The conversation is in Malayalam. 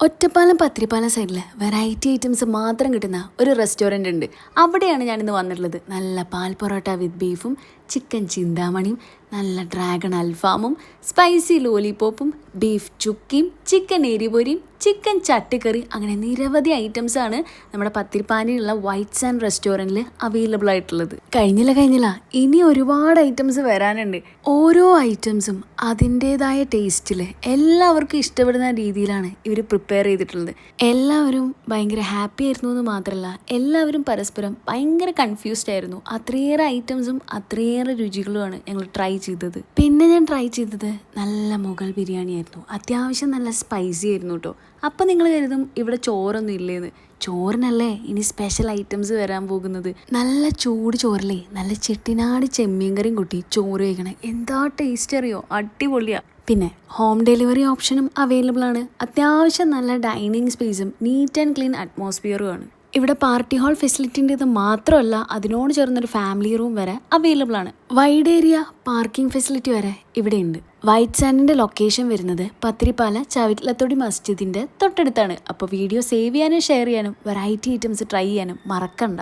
ഒറ്റപ്പാലം പത്തിരിപ്പാലം സൈഡിൽ വെറൈറ്റി ഐറ്റംസ് മാത്രം കിട്ടുന്ന ഒരു റെസ്റ്റോറൻ്റ് ഉണ്ട്. അവിടെയാണ് ഞാനിന്ന് വന്നിട്ടുള്ളത്. നല്ല പാൽ പൊറോട്ട വിത്ത് ബീഫും ചിക്കൻ ചിന്താമണിയും നല്ല ഡ്രാഗൺ അൽഫാമും സ്പൈസി ലോലിപോപ്പും ബീഫ് ചുക്കിയും ചിക്കൻ എരിപൊരിയും ചിക്കൻ ചട്ടിക്കറി അങ്ങനെ നിരവധി ഐറ്റംസാണ് നമ്മുടെ പത്തിരിപ്പാനിലുള്ള വൈറ്റ് സാൻഡ് റെസ്റ്റോറൻറ്റിൽ അവൈലബിൾ ആയിട്ടുള്ളത്. കഴിഞ്ഞില്ല ഇനി ഒരുപാട് ഐറ്റംസ് വരാനുണ്ട്. ഓരോ ഐറ്റംസും അതിൻ്റേതായ ടേസ്റ്റിൽ എല്ലാവർക്കും ഇഷ്ടപ്പെടുന്ന രീതിയിലാണ് ഇവർ പ്രിപ്പയർ ചെയ്തിട്ടുള്ളത്. എല്ലാവരും ഭയങ്കര ഹാപ്പി ആയിരുന്നു എന്ന് മാത്രമല്ല, എല്ലാവരും പരസ്പരം ഭയങ്കര കൺഫ്യൂസ്ഡ് ആയിരുന്നു. അത്രയേറെ ഐറ്റംസും അത്രയേറെ രുചികളുമാണ് ഞങ്ങൾ ട്രൈ ചെയ്തത്. പിന്നെ ഞാൻ ട്രൈ ചെയ്തത് നല്ല മുഗൾ ബിരിയാണി ആയിരുന്നു. അത്യാവശ്യം നല്ല സ്പൈസി ആയിരുന്നു കേട്ടോ. അപ്പം നിങ്ങൾ കരുതും ഇവിടെ ചോറൊന്നും ഇല്ലേന്ന്. ചോറിനല്ലേ ഇനി സ്പെഷ്യൽ ഐറ്റംസ് വരാൻ പോകുന്നത്. നല്ല ചൂട് ചോറിലേ നല്ല ചെട്ടിനാട് ചെമ്മീൻ കറിയും കൂട്ടി ചോറ് കഴിക്കണേ എന്താ ടേസ്റ്റ് അറിയോ, അടിപൊളിയാ. പിന്നെ ഹോം ഡെലിവറി ഓപ്ഷനും അവൈലബിൾ ആണ്. അത്യാവശ്യം നല്ല ഡൈനിങ് സ്പേസും നീറ്റ് ആൻഡ് ക്ലീൻ അറ്റ്മോസ്ഫിയറും ആണ്. ഇവിടെ പാർട്ടി ഹാൾ ഫെസിലിറ്റിൻ്റെത് മാത്രമല്ല, അതിനോട് ചേർന്നൊരു ഫാമിലി റൂം വരെ അവൈലബിൾ ആണ്. വൈഡ് ഏരിയ പാർക്കിംഗ് ഫെസിലിറ്റി വരെ ഇവിടെ ഉണ്ട്. വൈറ്റ് സാൻഡിൻ്റെ ലൊക്കേഷൻ വരുന്നത് പത്തിരിപ്പാല ചവിറ്റ്ലത്തൊടി മസ്ജിദിൻ്റെ തൊട്ടടുത്താണ്. അപ്പോൾ വീഡിയോ സേവ് ചെയ്യാനും ഷെയർ ചെയ്യാനും വെറൈറ്റി ഐറ്റംസ് ട്രൈ ചെയ്യാനും മറക്കണ്ട.